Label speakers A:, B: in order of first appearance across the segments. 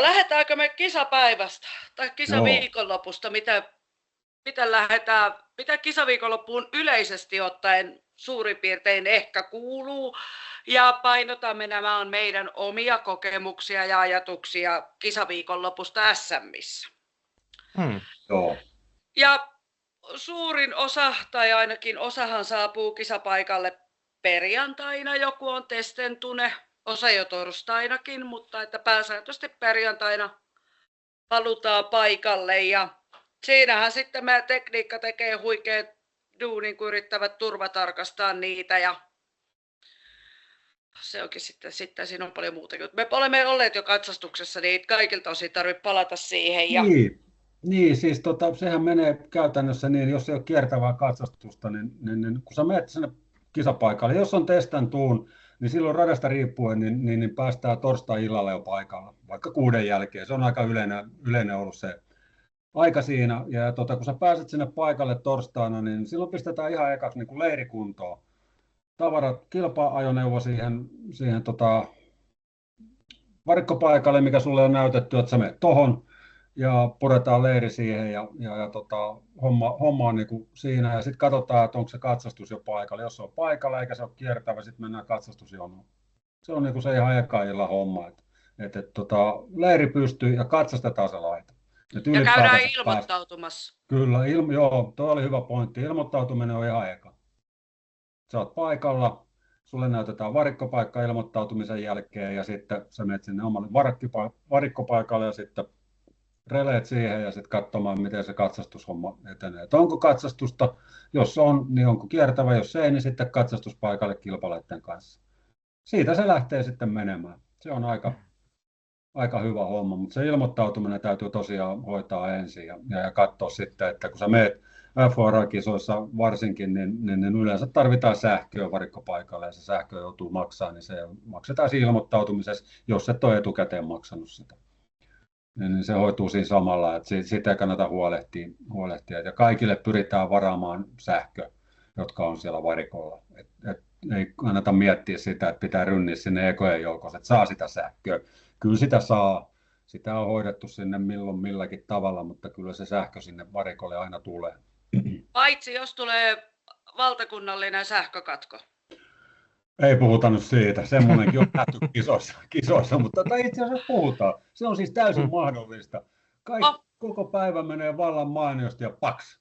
A: Lähdetäänkö me kisapäivästä tai
B: Joo.
A: kisaviikonlopusta? Mitä kisaviikonloppuun yleisesti ottaen suurin piirtein ehkä kuuluu? Ja painotamme, nämä on meidän omia kokemuksia ja ajatuksia kisaviikonlopusta SMissä.
B: Joo.
A: Ja suurin osa, tai ainakin osahan saapuu kisapaikalle perjantaina, joku on testentune, osa jo torstainakin, mutta että pääsääntöisesti perjantaina halutaan paikalle ja siinähän sitten meidän tekniikka tekee huikean duunin, kun yrittävät turvatarkastaa niitä ja se onkin sitten siinä on paljon muutakin. Me olemme olleet jo katsastuksessa, niin kaikilta osin tarvitse palata siihen. Ja
B: Niin siis sehän menee käytännössä niin, jos ei ole kiertävää katsastusta, niin kun sä menet sinne kisapaikalle, jos on testantuun, niin silloin radasta riippuen, niin päästään torstai-illalla jo paikalla, vaikka 6 jälkeen. Se on aika yleinen ollut se aika siinä. Ja kun sä pääset sinne paikalle torstaina, niin silloin pistetään ihan ekaksi niin kuin leirikuntoon. Tavarat, kilpa-ajoneuvo siihen varikkopaikalle, mikä sulle on näytetty, että sä menet tohon ja puretaan leiri siihen ja homma on niin kuin siinä ja sitten katsotaan, että onko se katsastus jo paikalla. Jos se on paikalla eikä se ole kiertävä, sitten mennään katsastusjonoon. Se on niin kuin se ihan eka illan homma, että leiri pystyy ja katsastetaan se laite.
A: Ja käydään ilmoittautumassa.
B: Kyllä, joo, tuo oli hyvä pointti. Ilmoittautuminen on ihan eka. Sä oot paikalla, sulle näytetään varikkopaikka ilmoittautumisen jälkeen ja sitten sä menet sinne omalle varikkopaikalle ja sitten releet siihen ja sitten katsomaan, miten se katsastushomma etenee. Että onko katsastusta, jos on, niin onko kiertävä, jos ei, niin sitten katsastuspaikalle kilpalaitteen kanssa. Siitä se lähtee sitten menemään. Se on aika hyvä homma, mutta se ilmoittautuminen täytyy tosiaan hoitaa ensin ja katsoa sitten, että kun sä meet FOR-kisoissa varsinkin, niin yleensä tarvitaan sähköä varikkopaikalle ja se sähkö joutuu maksamaan, niin se maksetaan siinä ilmoittautumisessa, jos et ole etukäteen maksanut sitä. Niin se hoituu siinä samalla, että siitä ei kannata huolehtia. Ja kaikille pyritään varaamaan sähkö, jotka on siellä varikolla. Ei kannata miettiä sitä, että pitää rynniä sinne ekojen joukossa, että saa sitä sähköä. Kyllä sitä saa. Sitä on hoidettu sinne milloin milläkin tavalla, mutta kyllä se sähkö sinne varikolle aina tulee.
A: Paitsi jos tulee valtakunnallinen sähkökatko.
B: Ei puhuta nyt siitä. Semmoinenkin on nähty kisoissa, mutta itse asiassa puhutaan. Se on siis täysin mahdollista. Koko päivä menee vallan mainiosti ja paks.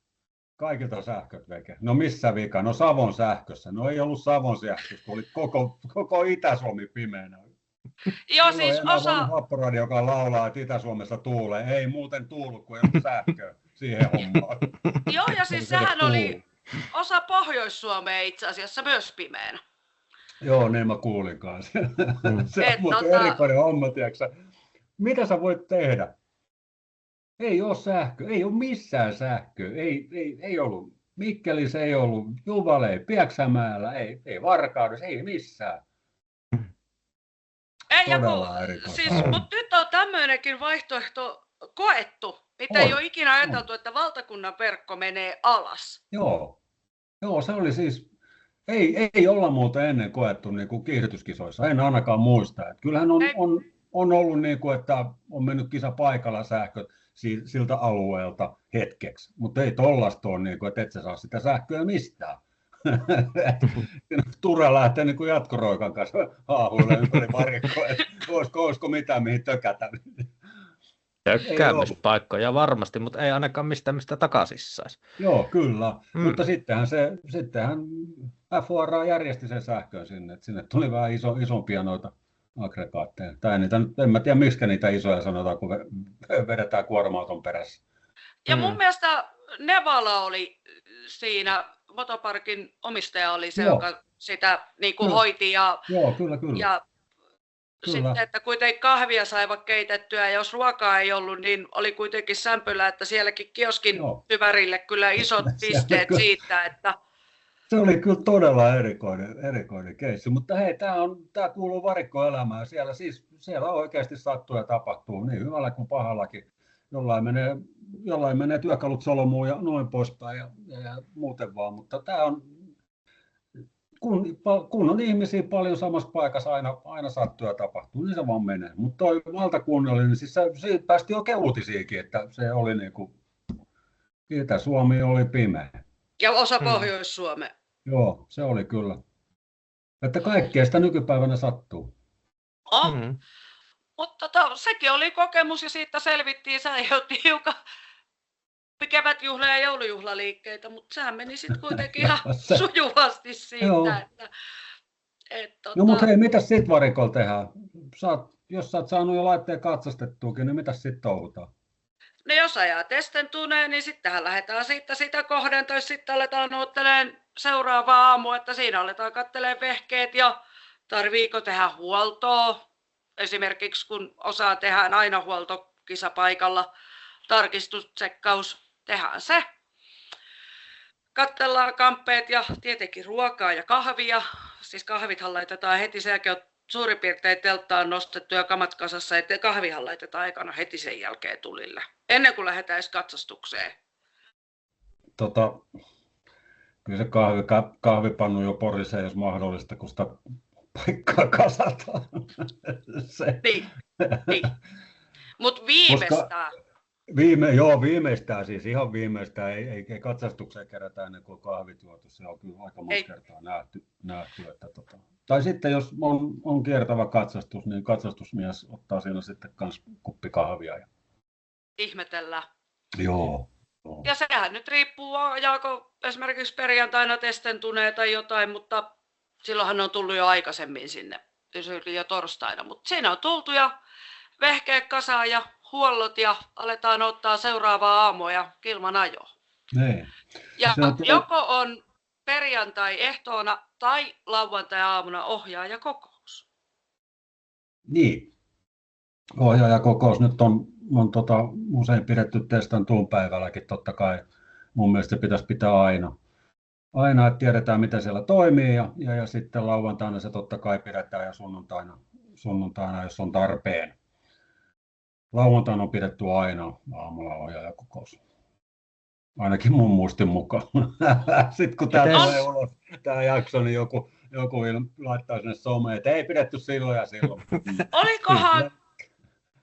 B: Kaikilta sähköt veke. No missä vika? No Savon sähkössä. No ei ollut Savon sähkössä, kun oli koko Itä-Suomi pimeänä.
A: Joo, siis osa
B: happoradio, joka laulaa, että Itä-Suomessa tuulee. Ei muuten tuulu, kun ei ollut sähköä siihen hommaan.
A: Joo, ja siis sehän oli osa Pohjois-Suomea itse asiassa myös pimeänä.
B: Joo, niin mä kuulin kanssa. Se on muuten erikoinen homma, tiedätkö? Mitä sä voit tehdä? Ei ole sähkö, ei ole missään sähköä, ei ollut Mikkelissä, ei ollut Juvalle, ei Pieksämäellä, ei Varkaudessa, ei missään.
A: Mutta nyt on tämmöinenkin vaihtoehto koettu, mitä ei ole ikinä ajateltu, että valtakunnan verkko menee alas.
B: Joo, se oli siis, ei olla muuten ennen koettu niin kuin kiihdytyskisoissa, en ainakaan muista. Että kyllähän on ollut niin kuin, että on mennyt kisa paikalla sähköt siltä alueelta hetkeksi, mutta ei tollaista ole, niin kuin, että et sä saa sitä sähköä mistään. Ture lähtee niin kuin jatkoroikan kanssa haahuille ympäri varikkoa, että olisiko mitään mihin tökätä.
C: Tökkäämispaikkoja varmasti, mutta ei ainakaan mistä takaisin saisi.
B: Joo, kyllä. Mutta sittenhän FOR järjesti sen sähkön sinne, että sinne tuli vähän isompia noita aggregaatteja. En mä tiedä, miksi niitä isoja sanotaan, kun vedetään kuorma-auton perässä.
A: Ja mun mielestä Nevala oli siinä, motoparkin omistaja oli se, joka sitä niin kuin hoiti. Joo,
B: kyllä.
A: Ja sitten, että kuitenkin kahvia saivat keitettyä ja jos ruokaa ei ollut, niin oli kuitenkin sämpylä, että sielläkin kioskin syvärille kyllä isot pisteet siitä, että
B: se oli kyllä todella erikoinen keissi, mutta hei, tämä kuuluu varikkoelämään. Siellä oikeasti sattuu ja tapahtuu niin hyvällä kuin pahallakin. Jollain menee työkalut solmuun ja noin poispäin ja muuten vaan, mutta tämä on kun on ihmisiä paljon samassa paikassa, aina sattuu ja tapahtuu, niin se vaan menee. Mutta toi valtakunnallinen, siis siitä päästi oikein uutisiakin, että se oli niinku, Itä-Suomi oli pimeä.
A: Ja osa Pohjois-Suomea.
B: Joo, se oli kyllä. Että kaikkea sitä nykypäivänä sattuu.
A: Mutta sekin oli kokemus ja siitä selvittiin. Se aiheutti hiukan kevätjuhla- ja joulujuhlaliikkeitä, mutta sehän meni sitten kuitenkin ihan sujuvasti siitä.
B: No mutta hei, mitäs sit varikolla tehdään? Jos sä oot saanut jo laitteen katsastettuakin, niin mitäs sit touhutaan?
A: No jos ajaa testentuneen, niin sittenhän lähdetään siitä sitä kohden, tai sitten aletaan odottelemaan seuraavaa aamua, että siinä aletaan katselemaan vehkeet ja tarviiko tehdä huoltoa. Esimerkiksi kun osaa tehdään aina huoltokisapaikalla, tarkistustsekkaus, tehdään se. Katsellaan kamppeet ja tietenkin ruokaa ja kahvia. Siis kahvithan laitetaan heti, sen jälkeen on suurin piirtein telttaan nostettu ja kamat kasassa, että kahvihan laitetaan aikana heti sen jälkeen tulille, ennen kuin lähdetään edes katsastukseen.
B: Kyllä se kahvipannu jo porisee, jos mahdollista, kun sitä paikkaa kasataan.
A: Niin. Mutta viimeistään.
B: Viimeistään, siis ihan viimeistään, ei katsastukseen kerätä ennen kuin kahvit juotu, se on kyllä aika monta kertaa nähty että tai sitten jos on kiertävä katsastus, niin katsastusmies ottaa siinä sitten kans kuppi kahvia.
A: Ihmetellään.
B: Joo.
A: Ja sehän nyt riippuu, ajaako esimerkiksi perjantaina testentuneen tai jotain, mutta silloinhan on tullut jo aikaisemmin sinne, jo torstaina, mutta siinä on tultu ja vehkeet kasaan ja huollot ja aletaan ottaa seuraavaa aamua ja kilman ajoa.
B: Niin.
A: Ja joko on perjantai-ehtoona tai lauantai-aamuna ohjaajakokous.
B: Niin. Ohjaajakokous nyt on usein pidetty testantuun päivälläkin, totta kai mun mielestä se pitäisi pitää aina, että tiedetään mitä siellä toimii ja sitten lauantaina se totta kai pidetään ja sunnuntaina jos on tarpeen. Lauantaina on pidetty aina aamulla ohjaajakokous. Ainakin mun muistin mukaan. Sitten kun tää tulee ulos, tää jakso, niin joku laittaa sinne someen, että ei pidetty silloin ja silloin.
A: Olikohan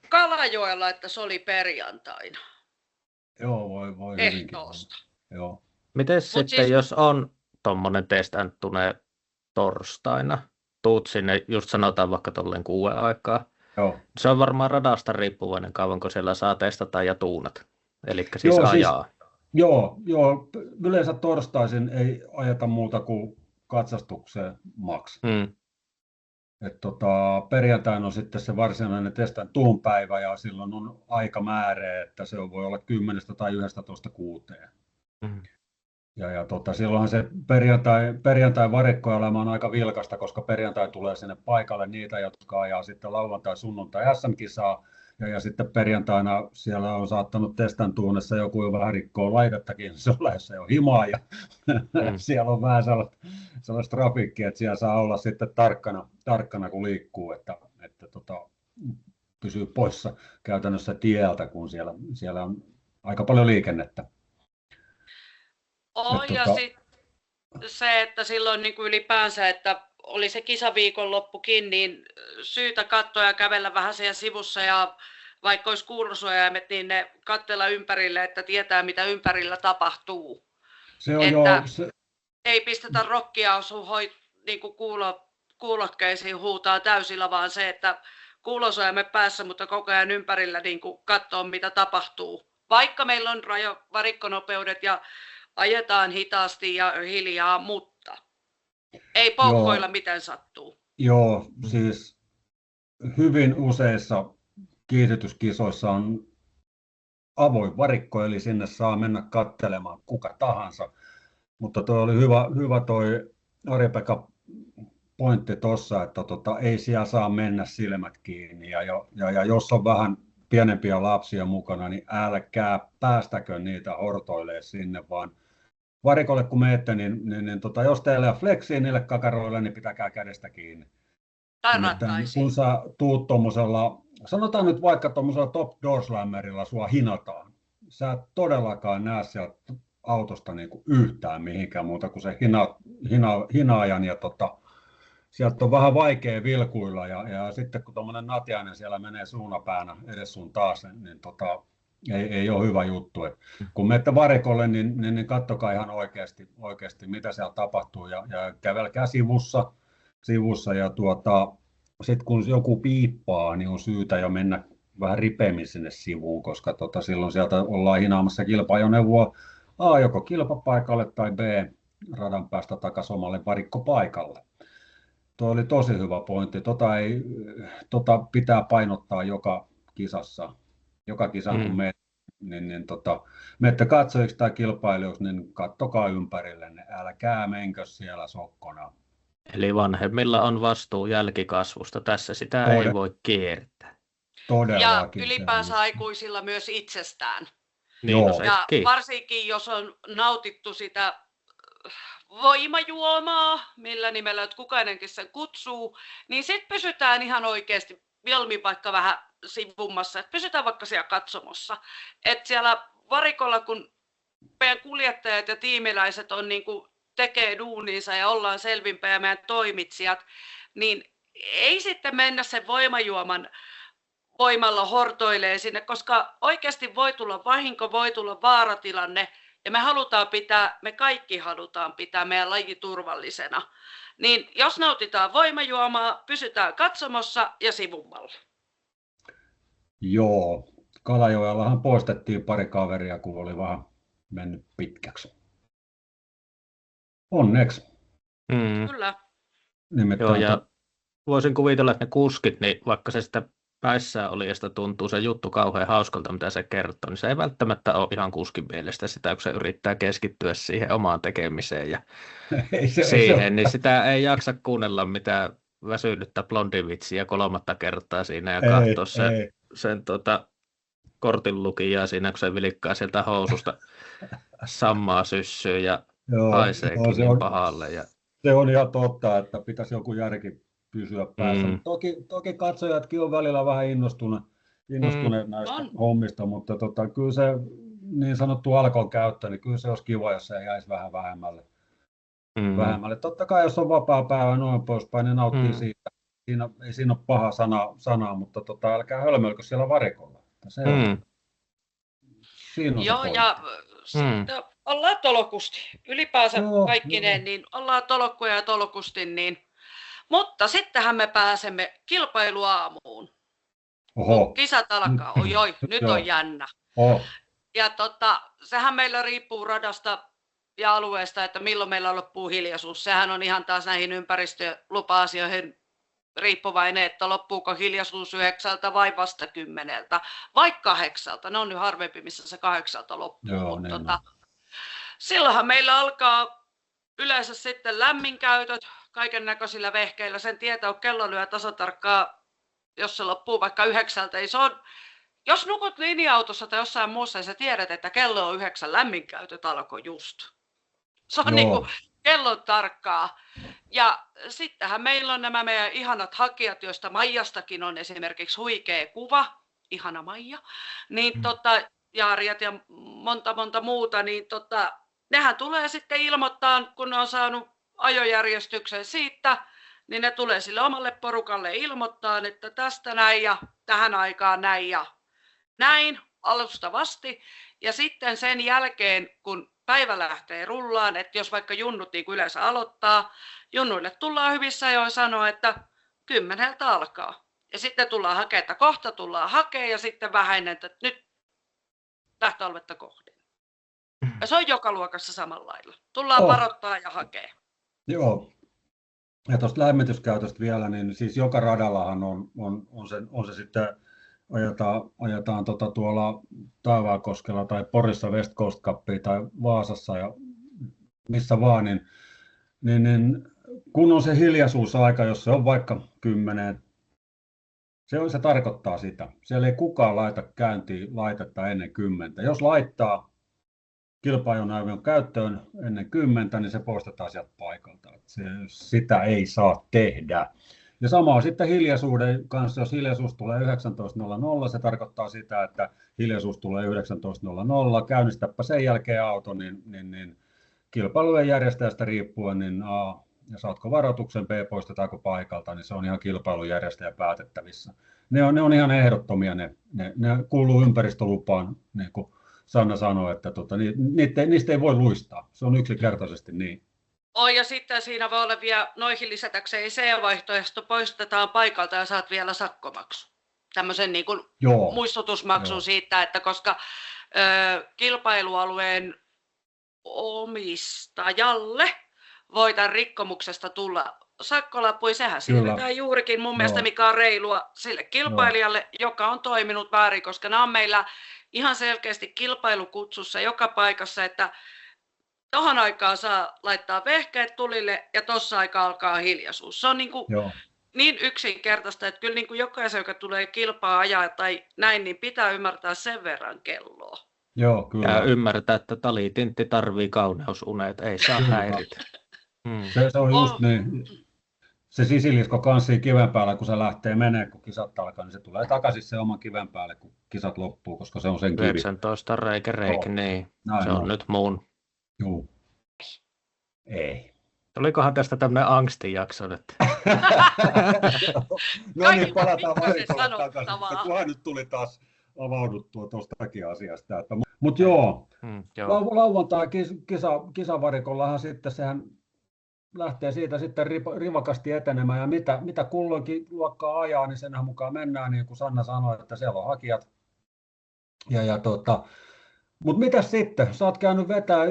A: Kalajoella, että se oli perjantaina?
B: Joo, voi
A: ehtoosta.
B: Joo.
C: Miten sitten, siis, jos on tuommoinen testantuneen torstaina, tuut sinne, just sanotaan vaikka tolleen 6 aikaa.
B: Joo.
C: Se on varmaan radasta riippuvainen, kauanko siellä saa testata ja tuunat. Eli siis ajaa.
B: Joo, yleensä torstaisin ei ajeta muuta kuin katsastukseen maks. Perjantaina on sitten se varsinainen testantuun päivä ja silloin on aikamäärä, että se voi olla 10 tai 11:00–6:00. Ja silloinhan se perjantai varikkoelämä on aika vilkasta, koska perjantai tulee sinne paikalle niitä, jotka ajaa sitten lauantai, sunnuntai SM-kisaa. Ja sitten perjantaina siellä on saattanut testantuunessa joku jo vähän rikkoa laitettakin, se on lähdössä jo himaa ja siellä on vähän sellaista trafiikkia, että siellä saa olla sitten tarkkana kun liikkuu, että pysyy poissa käytännössä tieltä, kun siellä on aika paljon liikennettä.
A: Ja sitten se, että silloin niin kuin ylipäänsä, että oli se kisaviikonloppukin, niin syytä katsoa ja kävellä vähän siellä sivussa ja vaikka olisi kuulosuojaimet, niin ne katsella ympärille, että tietää mitä ympärillä tapahtuu.
B: Se on
A: ei pistetä rokkia niin kuin kuulokkeisiin huutaa täysillä, vaan se, että kuulosuojaimet päässä, mutta koko ajan ympärillä niin kuin katsoo mitä tapahtuu. Vaikka meillä on varikkonopeudet ja ajetaan hitaasti ja hiljaa, mutta ei poukkoilla miten sattuu.
B: Joo, siis hyvin useissa kiihdytyskisoissa on avoin varikko, eli sinne saa mennä katselemaan kuka tahansa. Mutta tuo oli hyvä toi Ari-Pekka pointti tuossa, että ei siellä saa mennä silmät kiinni. Ja jos on vähän pienempiä lapsia mukana, niin älkää päästäkö niitä hortoilemaan sinne, vaan varikolle kun menette, niin jos teillä on fleksiä niille kakaroille, niin pitäkää kädestä kiinni. Kun sä tuut tuommoisella, sanotaan nyt vaikka tuommoisella top door slammerilla sua hinataan, sä et todellakaan näe sieltä autosta niin kuin yhtään mihinkään muuta kuin se hinaajan ja sieltä on vähän vaikea vilkuilla ja sitten kun tuommoinen natiainen siellä menee suunapäänä edes sun taas, niin ei ole hyvä juttu. Et kun menette varikolle, niin katsokaa ihan oikeasti mitä siellä tapahtuu ja kävelkää sivussa ja sitten kun joku piippaa, niin on syytä jo mennä vähän ripeämmin sinne sivuun, koska silloin sieltä ollaan hinaamassa kilpa-ajoneuvoa A joko kilpapaikalle tai B radan päästä takaisin omalle varikkopaikalle. Tuo oli tosi hyvä pointti. Pitää painottaa joka kisassa. Joka kisan kun menette katsojiksi tai kilpailijoiksi, niin kattokaa ympärillenne. Älkää menkö siellä sokkona.
C: Eli vanhemmilla on vastuu jälkikasvusta. Tässä sitä ei voi kiertää.
B: Todellakin.
A: Ja ylipäänsä aikuisilla myös itsestään.
C: Niin,
A: ja varsinkin jos on nautittu sitä voimajuomaa, millä nimellä nyt kukainenkin sen kutsuu, niin sitten pysytään ihan oikeasti mieluummin vaikka vähän sivummassa, että pysytään vaikka siellä katsomossa. Että siellä varikolla, kun meidän kuljettajat ja tiimiläiset on niin kuin tekee duuniinsa ja ollaan selvinpäin ja meidän toimitsijat, niin ei sitten mennä sen voimajuoman voimalla hortoilee sinne, koska oikeasti voi tulla vahinko, voi tulla vaaratilanne ja me kaikki halutaan pitää meidän laji turvallisena. Niin jos nautitaan voimajuomaa, pysytään katsomossa ja sivummalla.
B: Joo, Kalajoellahan poistettiin pari kaveria, kun oli vähän mennyt pitkäksi. Onneksi.
A: Kyllä.
C: Joo, ja voisin kuvitella, että ne kuskit, niin vaikka se sitä päissään oli ja sitä tuntuu se juttu kauhean hauskalta, mitä se kertoo, niin se ei välttämättä ole ihan kuskin mielestä sitä, kun se yrittää keskittyä siihen omaan tekemiseen ja niin sitä ei jaksa kuunnella mitään väsynyttä blondivitsiä 3. kertaa siinä ja katsoa sen kortin lukijaa siinä, kun se vilikkaa sieltä housusta sammaa syssyyn ja haiseekin niin pahalle.
B: Se on ihan totta, että pitäisi joku järki pysyä päässä. Toki katsojatkin on välillä vähän innostuneet näistä hommista, mutta kyllä se niin sanottu alkon käyttö, niin kyllä se olisi kiva, jos se jäisi vähän vähemmälle. Totta kai jos on vapaa päivä noin poispäin, niin nauttii siitä. Ei siinä ole paha sanaa, mutta älkää hölmöilkö siellä varikolla. Siinä on
A: joo,
B: se
A: ja sitten ollaan tolokusti. Ylipäänsä kaikkineen, niin ollaan tolokkuja ja tolokusti. Niin. Mutta sittenhän me pääsemme kilpailuaamuun. Kun kisat alkaa. Nyt on jännä. Ja sehän meillä riippuu radasta ja alueesta, että milloin meillä loppuu hiljaisuus. Sehän on ihan taas näihin ympäristölupa-asioihin riippuvainen, että loppuuko hiljaisuus 9 vai vasta 10 vai 8. Ne on nyt harvempi, missä se 8 loppuu.
B: Joo,
A: silloinhan meillä alkaa yleensä sitten lämminkäytöt kaiken näköisillä vehkeillä. Sen tietää, kun kello lyö tasatarkkaa, jos se loppuu vaikka 9. Jos nukut linja-autossa tai jossain muussa, niin sä tiedät, että kello on 9, lämminkäytöt alkoi just. Se on niin kuin kellon tarkkaa. Ja sittenhän meillä on nämä meidän ihanat hakijat, joista Maijastakin on esimerkiksi huikea kuva, ihana Maija, niin ja Arjat ja monta muuta, niin nehän tulee sitten ilmoittaa, kun ne on saanut ajojärjestyksen siitä, niin ne tulee sille omalle porukalle ilmoittaa, että tästä näin ja tähän aikaan näin ja näin alustavasti. Ja sitten sen jälkeen, kun päivä lähtee rullaan, että jos vaikka junnut niin kuin yleensä aloittaa, junnuille tullaan hyvissä ajoin sanoa, että 10 alkaa. Ja sitten tullaan hakemaan, että kohta tullaan hakemaan ja sitten vähän että nyt lähtöaluetta kohden. Ja se on joka luokassa samalla lailla. Tullaan varoittaa ja hakea.
B: Joo. Ja tuosta lämmityskäytöstä vielä, niin siis joka radallahan on se sitten ajetaan tuolla Taivaankoskella tai Porissa West Coast Cupia tai Vaasassa ja missä vaan, niin kun on se hiljaisuusaika, jos se on vaikka 10, se tarkoittaa sitä. Siellä ei kukaan laita käyntiin laitetta ennen 10. Jos laittaa kilpa-ajoneuvon käyttöön ennen 10, niin se poistetaan sieltä paikalta. Sitä ei saa tehdä. Ja sama sitten hiljaisuuden kanssa, jos hiljaisuus tulee 19.00, se tarkoittaa sitä, että hiljaisuus tulee 19.00, käynnistäpä sen jälkeen auto, niin kilpailujen järjestäjästä riippuen, niin A, ja saatko varoituksen, B, poistetaanko paikalta, niin se on ihan kilpailun järjestäjän päätettävissä. Ne on ihan ehdottomia, ne kuuluu ympäristölupaan, niin kuin Sanna sanoi, että niistä ei voi luistaa, se on yksinkertaisesti niin.
A: Ja sitten siinä voi olla vielä noihin lisätäkseen C-vaihtoehto, poistetaan paikalta ja saat vielä sakkomaksu. Tämmöisen niin kuin muistutusmaksun siitä, että koska kilpailualueen omistajalle voi tämän rikkomuksesta tulla sakkolappu, sehän siirretään juurikin mun mielestä, mikä on reilua sille kilpailijalle, joka on toiminut väärin, koska nämä on meillä ihan selkeästi kilpailukutsussa joka paikassa, että tohon aikaan saa laittaa vehkeet tulille ja tossa aikaa alkaa hiljaisuus. Se on niin yksinkertaista, että kyllä niin kuin jokaisen, joka tulee kilpaa ajaa tai näin, niin pitää ymmärtää sen verran kelloa.
B: Joo, kyllä.
C: Ja ymmärtää, että talitintti tarvii kauneusunet, ei saa häiritä.
B: Se on just niin. Se sisilisko kanssa kiven päällä, kun se lähtee menee, kun kisat alkaa, niin se tulee takaisin se oman kiven päälle, kun kisat loppuu, koska se on sen kivi.
C: 19 reikä, niin. Näin se on nyt muun.
B: Juu. Ei.
C: Olikohan tästä tämmöinen angstijakso nyt?
B: No niin, palataan varikolle takaisin. Kunhan nyt tuli taas avauduttua tuostakin asiasta. Mutta joo, lauantai kisavarikollahan sitten sehän lähtee siitä sitten rivakasti etenemään, ja mitä kulloinkin luokkaa ajaa, niin senhän mukaan mennään, niin kuin Sanna sanoi, että siellä on hakijat. Mutta mitäs sitten? Sä oot käynyt vetää,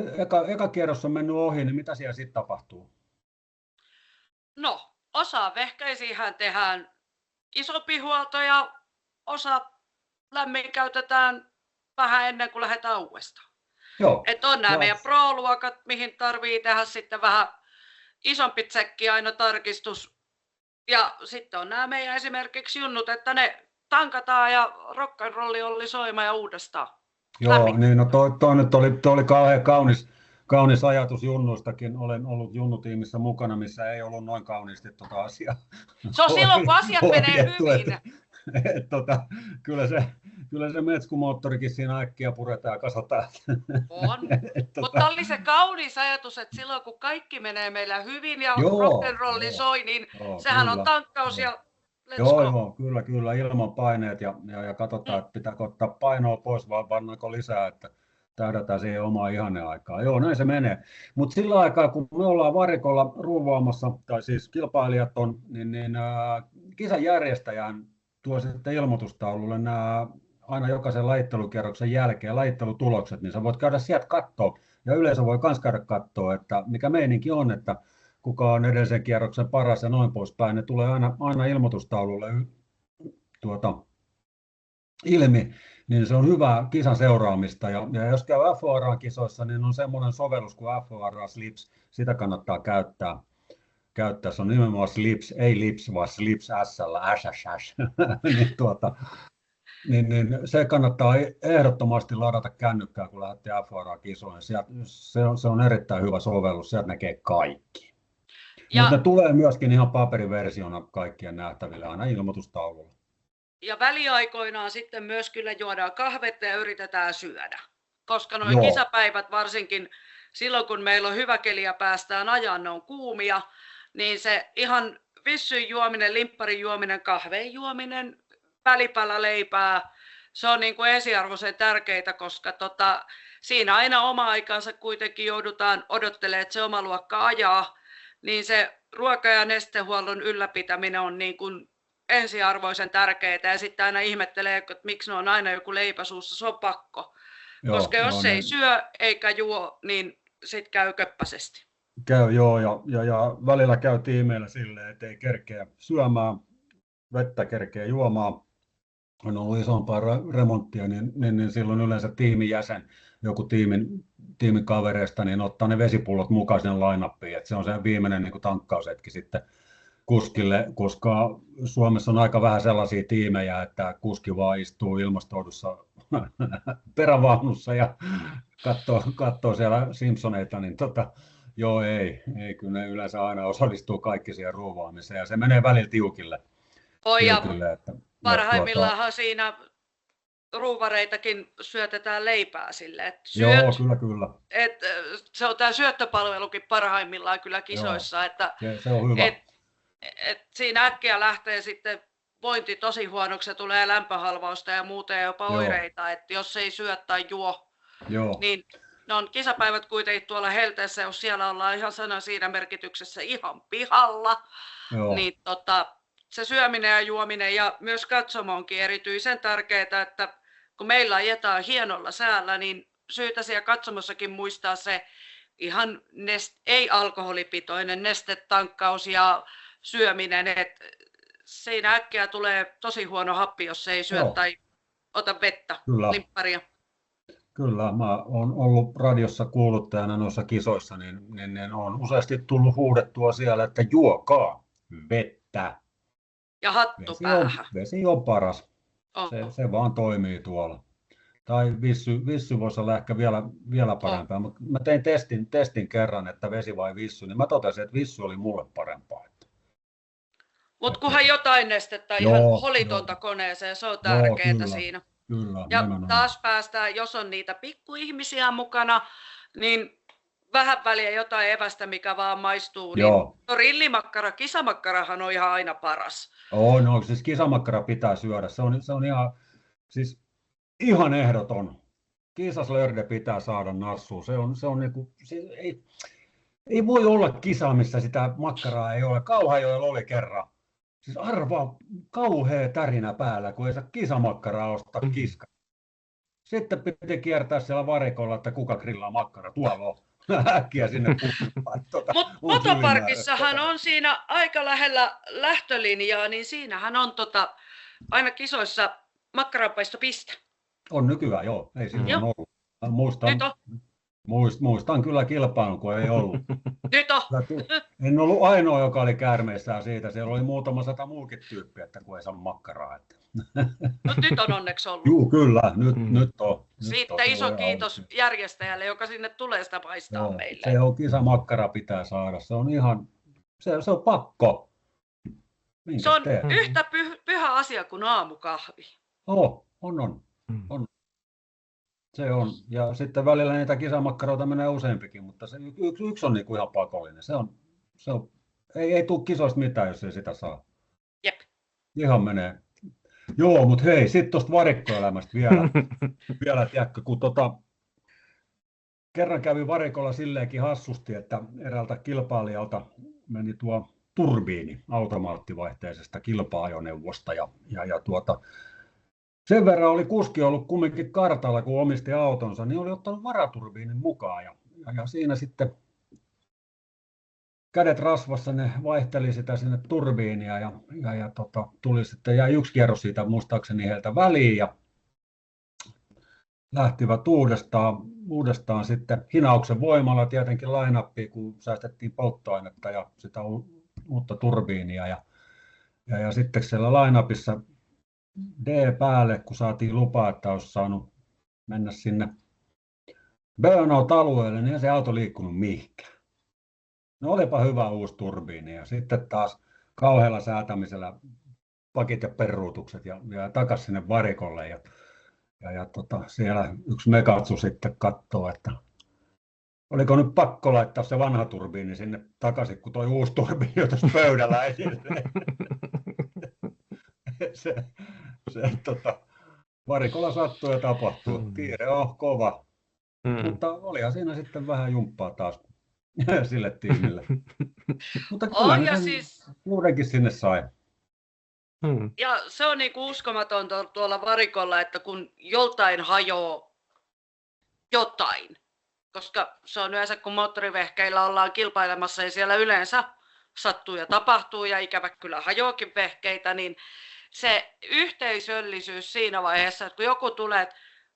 B: eka kierros on mennyt ohi, niin mitä siellä sitten tapahtuu?
A: No, osa vehkeisiinhän tehdään isompi huolto ja osa lämmin käytetään vähän ennen kuin lähdetään uudestaan. Että on nämä meidän pro-luokat, mihin tarvii tehdä sitten vähän isompi tsekki, aina tarkistus. Ja sitten on nämä meidän esimerkiksi junnut, että ne tankataan ja rock'n'rolli oli soima ja uudestaan.
B: Joo, niin no toi nyt oli kauhean kaunis ajatus junnuistakin. Olen ollut junnutiimissä mukana, missä ei ollut noin kauniisti tuota asiaa.
A: Se on silloin, kun asiat menee hyvin.
B: Kyllä se metskumoottorikin siinä äkkiä puretaan ja kasataan.
A: On, mutta oli se kaunis ajatus, että silloin kun kaikki menee meillä hyvin ja rock'n'rolli soi, niin sehän on tankkaus ja let's go.
B: Joo, kyllä, ilman paineet ja katsotaan, että pitääkö ottaa painoa pois vai pannaanko lisää, että tähdätään siihen omaan ihanneaikaan. Joo, näin se menee. Mutta sillä aikaa, kun me ollaan varikolla ruuvaamassa, tai siis kilpailijat on, niin kisan järjestäjän tuo sitten ilmoitustaululle nämä aina jokaisen lajittelukierroksen jälkeen lajittelutulokset, niin sä voit käydä sieltä katsoa, ja yleisö voi myös käydä katsoa, että mikä meininki on, että kuka on edellisen kierroksen paras ja noin poispäin. Ne tulee aina ilmoitustaululle ilmi, niin se on hyvä kisan seuraamista. Ja jos käy FOR-kisoissa, niin on semmoinen sovellus kuin FOR Slips, sitä kannattaa käyttää. Se on nimenomaan Slips, ei Lips, vaan Slips S-llä, niin se kannattaa ehdottomasti ladata kännykkää, kun lähdette FOR-kisoihin. Se on erittäin hyvä sovellus, sieltä näkee kaikki. Mutta ne tulee myöskin ihan paperiversiona kaikkien nähtäville aina ilmoitustaululla.
A: Ja väliaikoinaan sitten myös kyllä juodaan kahvetta ja yritetään syödä. Koska nuo kisapäivät varsinkin silloin, kun meillä on hyvä keli ja päästään ajan, ne on kuumia, niin se ihan vissyn juominen, limpparin juominen, kahveen juominen, välipala leipää, se on niin kuin ensiarvoisen tärkeää, koska siinä aina oma aikansa kuitenkin joudutaan odottelemaan, että se oma luokka ajaa, niin se ruoka- ja nestehuollon ylläpitäminen on niin kuin ensiarvoisen tärkeää, ja sitten aina ihmettelee, että miksi ne on aina joku leipä suussa, se on pakko. Koska jos ei syö eikä juo, niin sitten käy köppäisesti.
B: Käy joo, ja välillä käy tiimeillä silleen, että ei kerkeä syömään, vettä kerkeä juomaan. On ollut isompaa remonttia, niin silloin yleensä tiimin jäsen, joku tiimin kavereista, niin ottaa ne vesipullot mukaan sinne line-upiin. Se on se viimeinen niin kuin tankkaushetki sitten kuskille, koska Suomessa on aika vähän sellaisia tiimejä, että kuski vaan istuu ilmastoudussa perävaunussa ja katsoo siellä Simpsoneita, niin Joo, ei, kyllä ne yleensä aina osallistuu kaikki siihen ruuvaamiseen ja se menee välillä tiukille.
A: Ja
B: Että
A: parhaimmillaanhan siinä ruuvareitakin syötetään leipää sille, että
B: joo, kyllä.
A: Se on tämä syöttöpalvelukin parhaimmillaan kyllä kisoissa,
B: Joo,
A: että
B: se on hyvä.
A: siinä äkkiä lähtee sitten vointi tosi huonoksi, se tulee lämpöhalvausta ja muuta ja jopa oireita, että jos ei syö tai juo, niin ne on kisapäivät kuitenkin tuolla helteessä, jos siellä ollaan ihan sana siinä merkityksessä ihan pihalla, niin se syöminen ja juominen ja myös katsomo onkin erityisen tärkeää, että kun meillä ajetaan hienolla säällä, niin syytä siellä katsomossakin muistaa se ihan ei-alkoholipitoinen nestetankkaus ja syöminen, että siinä äkkiä tulee tosi huono happi, jos ei syö tai ota vettä, limpparia.
B: Kyllä, mä oon ollut radiossa kuuluttajana noissa kisoissa, niin on useasti tullut huudettua siellä, että juokaa vettä.
A: Ja hattu päähän.
B: Vesi on paras. Se vaan toimii tuolla. Tai vissy voisi olla ehkä vielä parempaa, mutta mä tein testin kerran, että vesi vai vissy, niin mä totesin, että vissy oli mulle parempaa.
A: Mutta kunhan jotain nestettä ihan holitonta koneeseen, se on tärkeää siinä.
B: Kyllä,
A: ja taas päästään, jos on niitä pikkuihmisiä mukana, niin vähän väliä jotain evästä, mikä vaan maistuu. Niin rillimakkara, kisamakkarahan on ihan aina paras.
B: No siis kisamakkara pitää syödä. Se on ihan ehdoton. Kisaslörde pitää saada nassuun. Se on niinku, ei voi olla kisa, missä sitä makkaraa ei ole. Kauhajoella oli kerran. Siis arvaa kauhea tärinä päällä, kun ei saa kisamakkaraa ostaa kiska. Sitten piti kiertää siellä varikolla, että kuka grillaa makkara. Tuolla on äkkiä sinne puhumaan.
A: Motoparkissahan on siinä aika lähellä lähtölinjaa, niin siinähän on aina kisoissa makkaranpaistopiste.
B: On nykyään, joo. Ei silloin ollut. Muistan kyllä kilpailun, kun ei ollut.
A: Nyt on.
B: En ollut ainoa, joka oli käärmeissään siitä. Siellä oli muutama 100 muukin tyyppi, että kun ei saanut makkaraa.
A: No nyt on onneksi ollut.
B: Juu, kyllä. Nyt on.
A: Siitä iso kiitos järjestäjälle, joka sinne tulee sitä paistaa meille.
B: Se on kisamakkara pitää saada. Se on ihan, se on pakko.
A: Se on yhtä pyhä asia kuin aamukahvi.
B: On. Se on. Ja sitten välillä niitä kisamakkaroita menee useampikin, mutta se yksi on niinku ihan pakollinen. Se on, ei tule kisoista mitään, jos ei sitä saa.
A: Jep.
B: Ihan menee. Joo, mutta hei, sitten tuosta varikkoelämästä vielä tiedätkö, kun kerran kävin varikolla silleenkin hassusti, että eräältä kilpailijalta meni tuo turbiini automaattivaihteisesta kilpa-ajoneuvosta ja sen verran oli kuski ollut kumminkin kartalla, kun omisti autonsa, niin oli ottanut varaturbiinin mukaan ja siinä sitten kädet rasvassa ne vaihteli sitä sinne turbiinia ja tuli sitten, jäi yksi kierros siitä muistaakseni heiltä väliin ja lähtivät uudestaan sitten hinauksen voimalla tietenkin line-upiin, kun säästettiin polttoainetta ja sitä uutta turbiinia ja sitten siellä line-upissa D päälle, kun saatiin lupaa, että olisi saanut mennä sinne burnout-alueelle, niin ei se auto liikkunut mihinkään. No olipa hyvä uusi turbiini ja sitten taas kauhealla säätämisellä pakit ja peruutukset ja takaisin sinne varikolle ja siellä yksi Megatsu sitten katsoo, että oliko nyt pakko laittaa se vanha turbiini sinne takaisin, kun toi uusi turbiini on tuossa pöydällä esille. Varikolla sattuu ja tapahtuu. Kiire on kova. Mutta olihan siinä sitten vähän jumppaa taas sille tiimille. Mutta kyllä ne uudenkin sinne sai.
A: Ja se on niinku uskomatonta tuolla varikolla, että kun joltain hajoaa jotain, koska se on yleensä kun moottorivehkeillä ollaan kilpailemassa ja siellä yleensä sattuu ja tapahtuu ja ikävä kyllä hajoakin vehkeitä, niin se yhteisöllisyys siinä vaiheessa, että kun joku tulee, että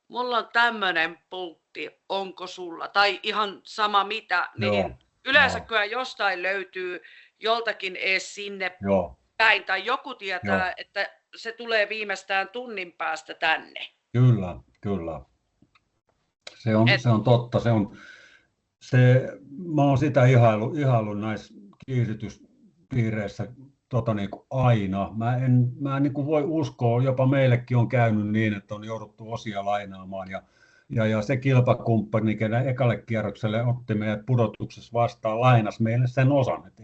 A: mulla on tämmöinen pultti, onko sulla, tai ihan sama mitä, niin yleensä kyllä jostain löytyy joltakin ees sinne päin, tai joku tietää, että se tulee viimeistään tunnin päästä tänne.
B: Kyllä. Se on totta. Mä oon sitä ihaillut näissä kiihdytyspiireissä niin kuin aina. Mä en niin kuin voi uskoa, jopa meillekin on käynyt niin, että on jouduttu osia lainaamaan. Ja se kilpakumppani, kenen ekalle kierrokselle otti meidät pudotuksessa vastaan, lainas meille sen osan. Että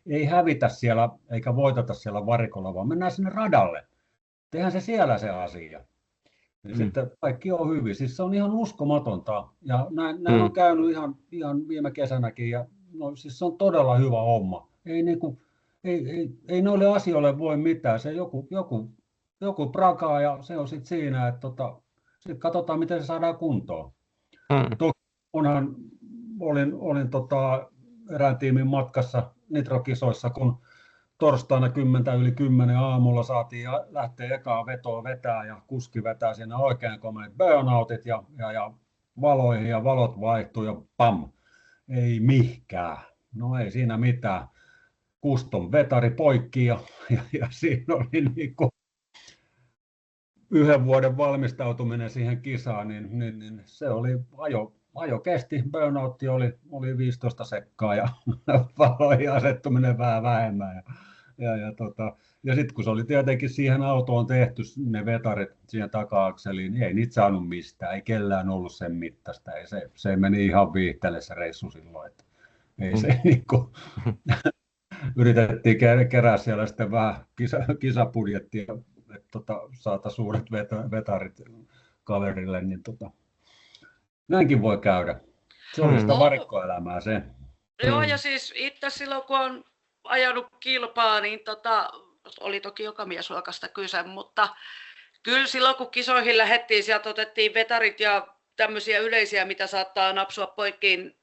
B: ei hävitä siellä eikä voiteta siellä varikolla, vaan mennään sinne radalle. Tehdään se siellä se asia. Ja sitten kaikki on hyvin. Siis se on ihan uskomatonta. Ja näin on käynyt ihan viime kesänäkin. Ja no, siis se on todella hyvä homma. Ei noille asioille voi mitään. Se joku prakaa ja se on sitten siinä, että sitten katsotaan, miten se saadaan kuntoon. Toki olin erään tiimin matkassa Nitro-kisoissa, kun torstaina 10:10 aamulla saatiin lähteä ekaa vetoa vetää ja kuski vetää siinä oikein komeat burnoutit ja valoihin ja valot vaihtui ja pam, ei mihkään. No ei siinä mitään. Kuston vetari poikki ja siinä oli niinku 1 vuoden valmistautuminen siihen kisaan, niin se oli ajo kesti, burnoutti oli 15 sekkaa ja valoihin asettuminen vähän vähemmän. Ja sitten kun se oli tietenkin siihen autoon tehty, ne vetarit siihen taka-akseliin, niin ei niitä saanut mistään, ei kellään ollut sen mittaista. Se meni ihan viihteelle se reissu silloin. Että ei se niinku, yritettiin kerää siellä sitten vähän kisabudjettia, että saataisiin uudet vetarit kaverille, niin näinkin voi käydä. Se oli sitä varikkoelämää se.
A: Joo, ja siis itse silloin kun on ajanut kilpaa, niin oli toki joka miesluokasta kyse, mutta kyllä silloin kun kisoihin lähdettiin, sieltä otettiin vetarit ja tämmöisiä yleisiä, mitä saattaa napsua poikkiin.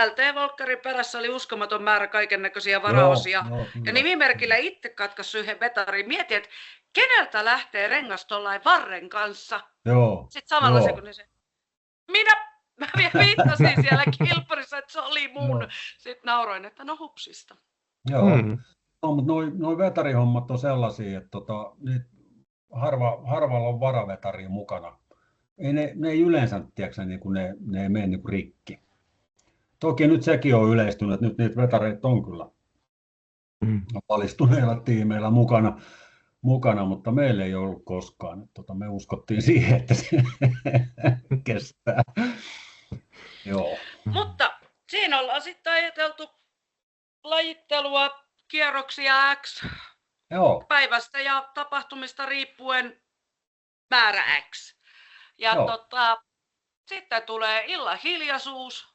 A: LT-Volkkarin perässä oli uskomaton määrä kaikennäköisiä varaosia. Ja nimimerkillä itse katkaisi yhden vetarin. Mietin, että keneltä lähtee rengas tollain varren kanssa.
B: Joo.
A: Sitten samalla sekunnissa mä viittasin siellä kilparissa, että se oli mun. Joo. Sitten nauroin, että no hupsista.
B: Joo, no, mutta noi vetarihommat on sellaisia, että harvalla on varavetari mukana. Ne ei yleensä, tiedätkö, niin kuin ne ei mene niin kuin rikki. Toki nyt sekin on yleistynyt, että nyt niitä vetareita on kyllä valistuneilla tiimeillä mukana, mutta meillä ei ollut koskaan. Me uskottiin siihen, että se kestää. Joo.
A: Mutta siinä ollaan sitten ajateltu lajittelua kierroksia X.
B: Joo.
A: Päivästä ja tapahtumista riippuen määrä X. Ja sitten tulee illan hiljaisuus.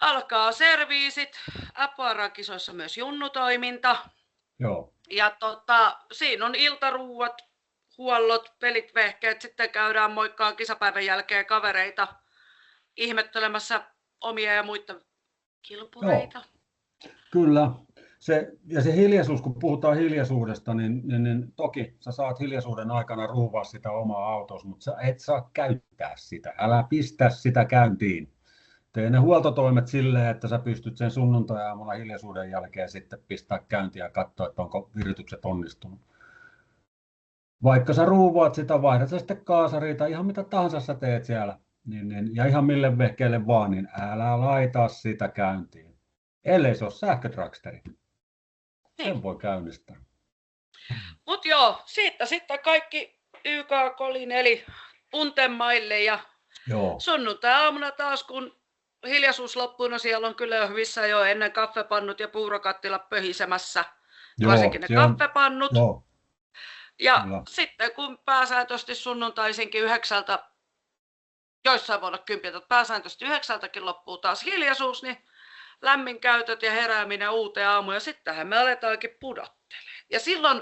A: Alkaa serviisit, Apuara-kisoissa myös junnutoiminta.
B: Joo.
A: Ja siinä on iltaruuat, huollot, pelit, vehkeet. Sitten käydään moikkaan kisapäivän jälkeen kavereita ihmettelemässä omia ja muita kilpureita.
B: Joo. Kyllä. Se hiljaisuus, kun puhutaan hiljaisuudesta, niin toki sä saat hiljaisuuden aikana ruuvaa sitä omaa autoa, mutta sä et saa käyttää sitä. Älä pistä sitä käyntiin. Tee ne huoltotoimet silleen, että sä pystyt sen sunnuntai-aamuna hiljaisuuden jälkeen sitten pistää käyntiä ja katsoa, että onko viritykset onnistunut. Vaikka sä ruuvaat sitä, vaihdat sä sitten kaasaria tai ihan mitä tahansa sä teet siellä, ja ihan mille vehkeelle vaan, niin älä laita sitä käyntiin. Ellei se ole sähkötraksteri. Sen voi käynnistää.
A: Mut joo, siitä sitten kaikki YK-kolin eli Untemaille ja sunnuntai-aamuna taas kun hiljaisuus loppuu, no siellä on kyllä jo hyvissä jo ennen kaffepannut ja puurokattilat pöhisemässä, varsinkin ne kaffepannut. Ja sitten kun pääsääntöisesti sunnuntaisinkin 9, joissain voi olla 10, pääsääntöisesti 9 loppuu taas hiljaisuus, niin lämminkäytöt ja herääminen uuteen aamuun ja sittenhän me aletaankin pudottelemaan. Ja silloin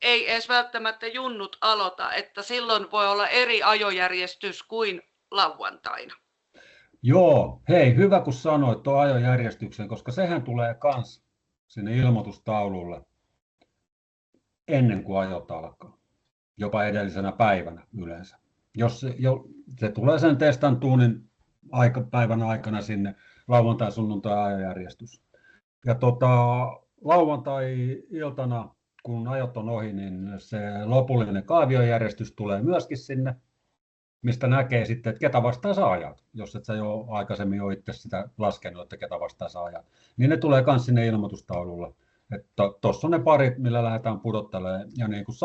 A: ei edes välttämättä junnut aloita, että silloin voi olla eri ajojärjestys kuin lauantaina.
B: Joo, hei, hyvä kun sanoit tuon ajojärjestyksen, koska sehän tulee kans sinne ilmoitustaululle ennen kuin ajot alkaa, jopa edellisenä päivänä yleensä. Jos se tulee sen testantuunin päivän aikana sinne lauantai-sunnuntai-ajojärjestys. Ja lauantai-iltana, kun ajot on ohi, niin se lopullinen kaaviojärjestys tulee myöskin sinne mistä näkee sitten, että ketä vastaan sä ajat, jos et sä jo aikaisemmin ole itse sitä laskenut, että ketä vastaan sä ajat. Niin ne tulee myös sinne ilmoitustaululle. Että tuossa on ne parit, millä lähdetään pudottelemaan. Ja niin kuin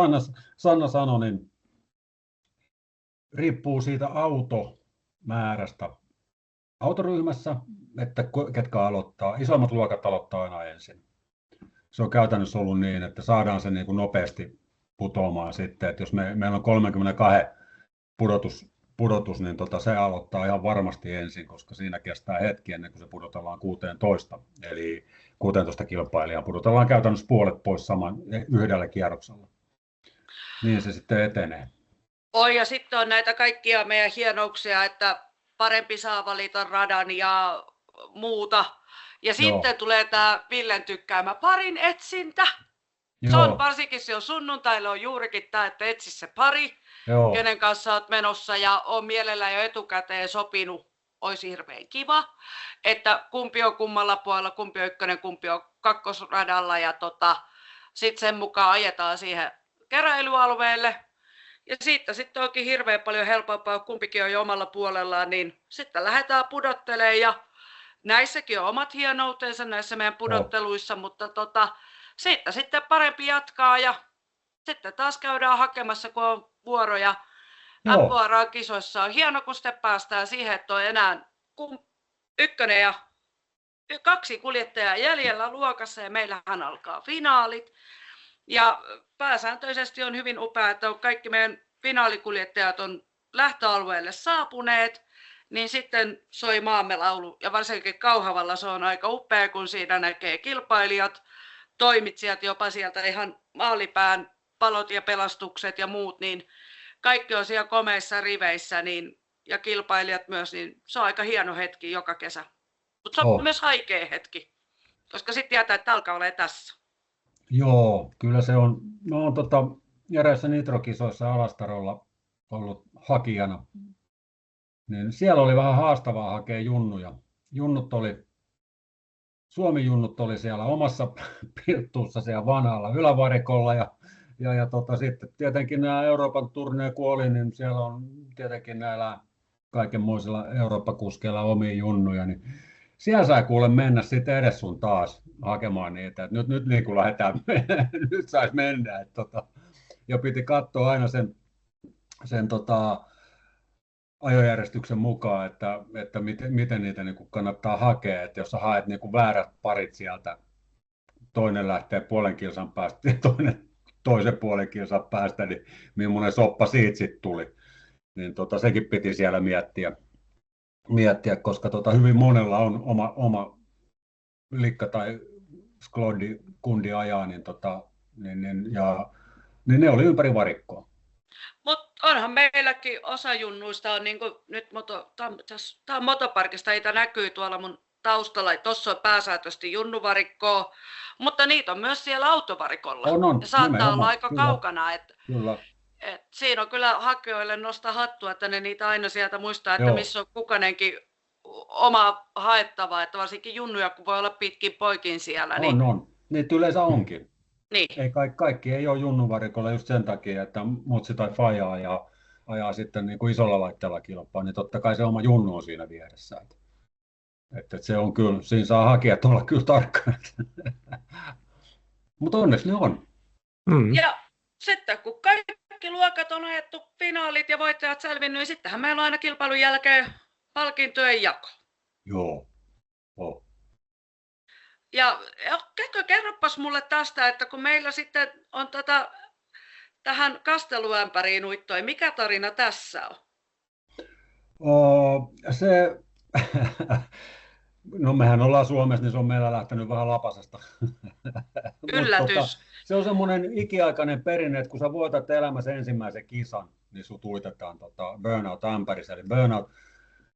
B: Sanna sanoi, niin riippuu siitä automäärästä autoryhmässä, että ketkä aloittaa. Isommat luokat aloittaa aina ensin. Se on käytännössä ollut niin, että saadaan se niin kuin nopeasti putoamaan sitten. Että jos meillä on 32 pudotus, niin se aloittaa ihan varmasti ensin, koska siinä kestää hetki ennen kuin se pudotellaan 16. Eli 16 kilpailijaa pudotellaan käytännössä puolet pois saman yhdellä kierroksella. Niin se sitten etenee.
A: Ja sitten on näitä kaikkia meidän hienouksia, että parempi saa valita radan ja muuta. Ja sitten tulee tämä Villen tykkäämä parin etsintä. Se on varsinkin se on sunnuntaille on juurikin tämä, että etsi se pari, kenen kanssa olet menossa ja on mielellään jo etukäteen sopinut. Olisi hirveän kiva, että kumpi on kummalla puolella, kumpi on ykkönen, kumpi on kakkosradalla ja sitten sen mukaan ajetaan siihen keräilyalueelle. Ja siitä sitten onkin hirveän paljon helpompaa, kun kumpikin on jo omalla puolellaan, niin sitten lähdetään pudottelemaan ja näissäkin on omat hienoutensa näissä meidän pudotteluissa, mutta siitä sitten parempi jatkaa ja sitten taas käydään hakemassa, kun on vuoroja. MPRA-kisoissa on hieno, kun sitten päästään siihen, että on enää ykkönen ja 2 kuljettajaa jäljellä luokassa ja meillähän alkaa finaalit. Ja pääsääntöisesti on hyvin upea, että kaikki meidän finaalikuljettajat on lähtöalueelle saapuneet, niin sitten soi maamme laulu. Ja varsinkin Kauhavalla se on aika upea, kun siinä näkee kilpailijat, toimitsijat jopa sieltä ihan maalipään palot ja pelastukset ja muut, niin kaikki on siellä komeissa riveissä niin, ja kilpailijat myös, niin se on aika hieno hetki joka kesä. Mutta se on myös haikea hetki, koska sitten tietää, että alkaa olla tässä.
B: Joo, kyllä se on. No on eräissä nitrokisoissa Alastarolla ollut hakijana. Niin siellä oli vähän haastavaa hakea junnuja. Suomi-junnut oli siellä omassa pirtuussa siellä vanhalla ylävarikolla ja sitten tietenkin nämä Euroopan turneet kun oli, niin siellä on tietenkin näillä kaikenmoisilla Eurooppa-kuskeilla omia junnuja, niin siellä sai kuule mennä sitten edes sun taas hakemaan niitä, että nyt niin kuin lähdetään, nyt saisi mennä, ja piti katsoa aina sen ajojärjestyksen mukaan, että miten niitä niin kuin kannattaa hakea, että jos sä haet niin kuin väärät parit sieltä, toinen lähtee puolen kilsan päästä ja toisen puolen kilsan päästä, niin millainen soppa siitä sitten tuli. Niin sekin piti siellä miettiä koska hyvin monella on oma likka tai skloddi kundi ajaa, niin ne oli ympäri varikkoa.
A: Mutta onhan meilläkin osa junnuista on niin kuin nyt tämä on motoparkista, niitä näkyy tuolla mun taustalla, tuossa on pääsääntöisesti junnuvarikkoa, mutta niitä on myös siellä autovarikolla.
B: On.
A: Ja saattaa
B: nimenomaan.
A: olla aika
B: Kyllä.
A: kaukana.
B: Kyllä.
A: Siinä on kyllä hakijoille nostaa hattua, että ne niitä aina sieltä muistaa, että missä on kukainenkin oma haettava, että varsinkin junnuja, kun voi olla pitkin poikin siellä.
B: On. Niitä yleensä onkin.
A: Niin.
B: Ei kaikki ei ole junnuvarikolla just sen takia, että mutsi tai faija ajaa sitten niin kuin isolla laitteella kilpaa, niin totta kai se oma junnu on siinä vieressä. Että se on kyllä, siinä saa hakijat olla kyllä tarkkana. Mutta onneksi ne on.
A: Ja sitten kun kaikki luokat on ajettu finaalit ja voittajat selvinnyt, niin sittenhän meillä on aina kilpailun jälkeen palkintojen jako.
B: Joo.
A: Ja kerropas mulle tästä, että kun meillä sitten on tähän kasteluämpäriin uittoin, mikä tarina tässä on?
B: No mehän ollaan Suomessa, niin se on meillä lähtenyt vähän lapasesta.
A: Yllätys.
B: Se on semmoinen ikiaikainen perinne, että kun sä voitat elämässä ensimmäisen kisan, niin sut uitetaan burnout-ämpärissä. Eli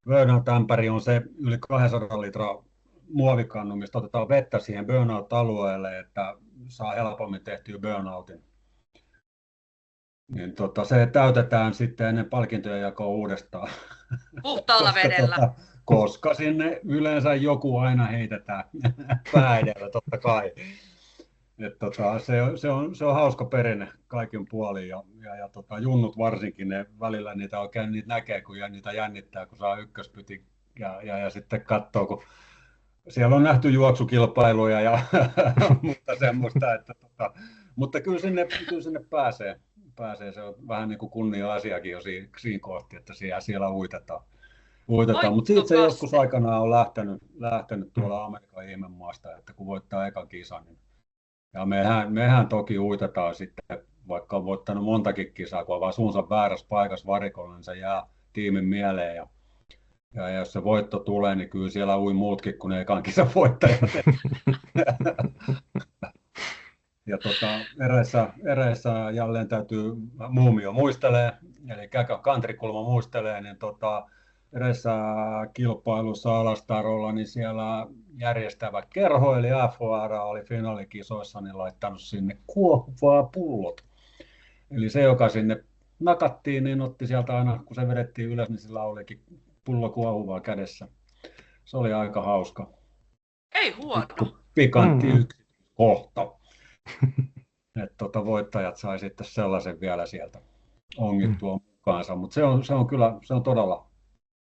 B: burnout-ämpäri on se yli 200 litraa muovikannu, mistä otetaan vettä siihen burnout-alueelle, että saa helpommin tehtyä burnoutin. Niin se täytetään sitten ennen palkintojen jakoa uudestaan.
A: Puhtaalla vedellä.
B: Koska sinne yleensä joku aina heitetään pää edellä, totta kai. Se on hauska perinne kaikin puolin junnut varsinkin, ne välillä niitä oikein niitä näkee, kun niitä jännittää, kun saa ykköspytin ja sitten katsoo, kun siellä on nähty juoksukilpailuja mutta semmoista, mutta kyllä sinne pääsee. Se on vähän niin kuin kunnia-asiakin jo siinä kohti, että siellä uitetaan. Mutta siitä se joskus aikanaan on lähtenyt tuolla Amerikan ihmemaasta, että kun voittaa ekan kisan, niin ja mehän toki uitetaan sitten, vaikka on voittanut montakin kisaa, kun on vaan suunsa väärässä paikassa varikolla, niin se jää tiimin mieleen. Ja jos se voitto tulee, niin kyllä siellä ui muutkin kuin ne ekan kisan voittajat. Ja eräissä jälleen täytyy Muumio muistelee, eli Käkän kantrikulma muistelee, niin eräissä kilpailussa Alastarolla, niin siellä järjestävä kerho, eli FHR oli finaalikisoissa, niin laittanut sinne kuohuvaa pullot. Eli se, joka sinne nakattiin, niin otti sieltä aina, kun se vedettiin ylös, niin sillä olikin pullo kuohuvaa kädessä. Se oli aika hauska.
A: Ei huono.
B: Pikantti yksityiskohta. Että voittajat sai sitten sellaisen vielä sieltä ongittua mukaansa, mutta se on kyllä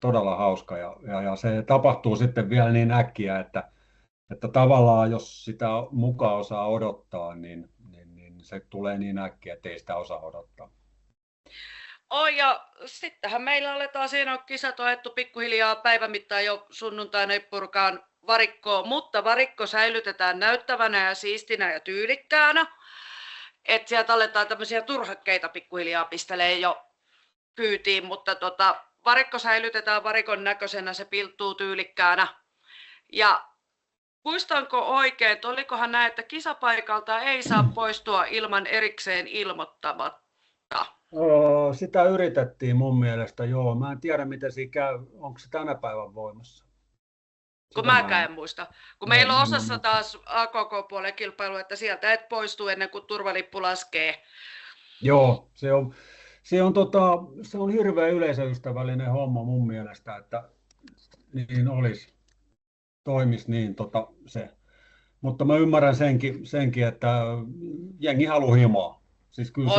B: todella hauska ja se tapahtuu sitten vielä niin äkkiä, että tavallaan jos sitä mukaan osaa odottaa, niin se tulee niin äkkiä, että ei sitä osaa odottaa.
A: Ja sittenhän meillä aletaan, siinä on kisat ajettu pikkuhiljaa päivän mittaan jo sunnuntaina purkaan varikkoa, mutta varikko säilytetään näyttävänä ja siistinä ja tyylikkäänä. Että sieltä aletaan tämmöisiä turhakkeita pikkuhiljaa pistelee jo kyytiin, mutta varikko säilytetään varikon näköisenä, se pilttuu tyylikkäänä. Ja muistanko oikein, että olikohan näin, että kisapaikalta ei saa poistua ilman erikseen ilmoittamatta?
B: Sitä yritettiin mun mielestä, joo. Mä en tiedä, miten siinä käy. Onko se tänä päivän voimassa?
A: Kun mäkään en muista. Kun meillä on osassa taas AKK-puolen kilpailu, että sieltä et poistu ennen kuin turvalippu laskee.
B: Joo, se on hirveän yleisöystävällinen homma mun mielestä, että niin toimisi niin se. Mutta mä ymmärrän senkin, että jengi haluaa himoa. Siis kyllä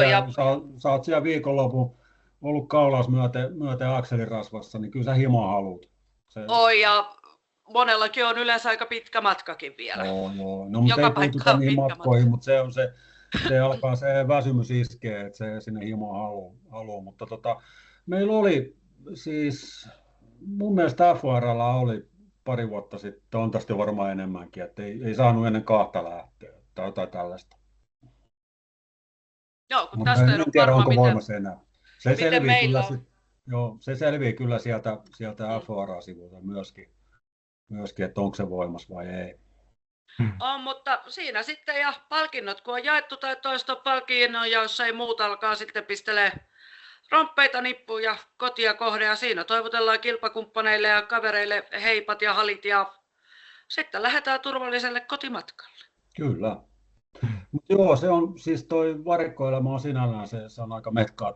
B: sä oot siellä viikonlopun ollut kaulas myöten akselirasvassa, niin kyllä sä himoa haluat.
A: Ja monellakin on yleensä aika pitkä matkakin vielä.
B: Joo. No mutta ei puututa niin matkoihin, mutta se alkaa se väsymys iskee, että se sinne himoa haluaa. Mutta meillä oli siis, mun mielestä FHR:lla oli pari vuotta sitten, on tästä varmaan enemmänkin, että ei saanut ennen 2 lähteä tai jotain tällaista.
A: Joo, kun tästä en
B: tiedä, onko
A: varma,
B: voimassa enää. Se selvii kyllä sieltä FHR-sivulta myöskin, että onko se voimassa vai ei.
A: On, mutta siinä sitten ja palkinnot, kun on jaettu tai toista palkinnon, jos ei muut alkaa sitten pistelee romppeita nippuun ja kotia kohde ja siinä toivotellaan kilpakumppaneille ja kavereille heipat ja halit ja sitten lähdetään turvalliselle kotimatkalle.
B: Kyllä. Mut joo, se on siis toi varikkoelämä on sinällään se on aika metkaa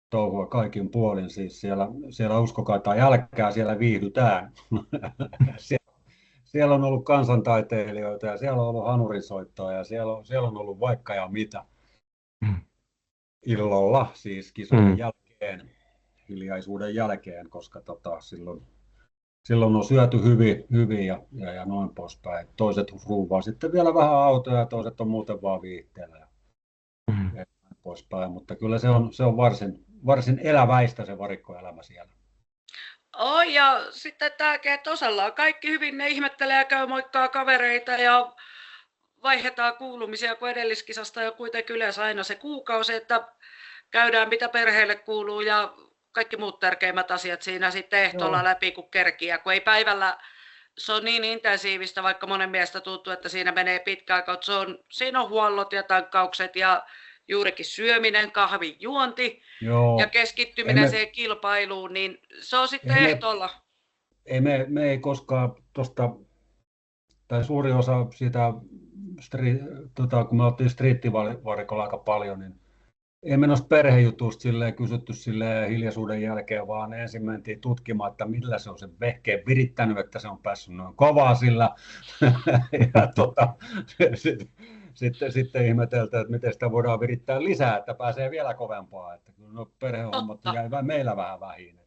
B: touhua kaikin puolin. Siis siellä uskokaa tai älkää, siellä viihdytään. Siellä on ollut kansantaiteilijoita ja siellä on ollut hanurisoittoa ja siellä on ollut vaikka ja mitä. Illalla siis kisojen jälkeen, hiljaisuuden jälkeen, koska silloin on syöty hyvin ja noin poispäin. Toiset ruuvaa sitten vielä vähän autoja ja toiset on muuten vaan viihteellä ja noin poispäin. Mutta kyllä se on varsin eläväistä se varikkoelämä siellä.
A: Ja sitten tämäkin, että osalla on kaikki hyvin, ne ihmettelee ja käy moikkaa kavereita ja vaihdetaan kuulumisia, kun edelliskisasta on kuitenkin yleensä aina se kuukausi, että käydään mitä perheelle kuuluu ja kaikki muut tärkeimmät asiat siinä sitten ehtoolla läpi, kun kerkiä, kun ei päivällä, se on niin intensiivistä, vaikka monen mielestä tuntuu, että siinä menee pitkään, kun siinä on huollot ja tankkaukset ja juurikin syöminen, kahvin juonti ja keskittyminen siihen kilpailuun, niin se on sitten ehtoolla.
B: Me ei koskaan tuosta, tai suuri osa siitä, kun me oltiin striittivarikolla aika paljon, niin ei me noista perhejutuista silleen kysytty silleen hiljaisuuden jälkeen, vaan ensin mentiin tutkimaan, että millä se on sen vehkeen virittänyt, että se on päässyt noin kovaa sillä. Ja sitten ihmeteltiin, että miten sitä voidaan virittää lisää, että pääsee vielä kovempaa. Että kyllä no perhehommat jäi meillä vähän vähin.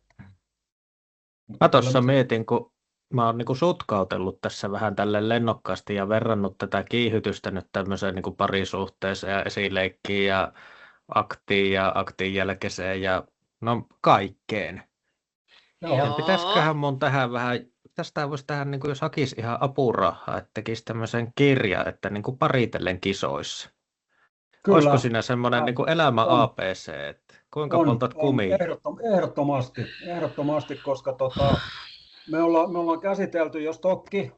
C: Mä tuossa mietin, kun mä oon niinku sutkautellut tässä vähän tälle lennokkaasti ja verrannut tätä kiihytystä nyt tämmöiseen niinku parisuhteeseen ja esileikkiin ja aktiin ja aktin jälkeiseen ja no kaikkeen. Ja pitäisiköhän mun tähän vähän, tästä voisi tähän, niin kuin jos hakisi ihan apurahaa, että tekisi tämmöisen kirjan, että niin kuin paritellen kisoissa. Kyllä. Olisiko siinä semmoinen niin kuin elämä ABC, että kuinka poltat kumia?
B: Ehdottomasti, koska me ollaan käsitelty jo stokki.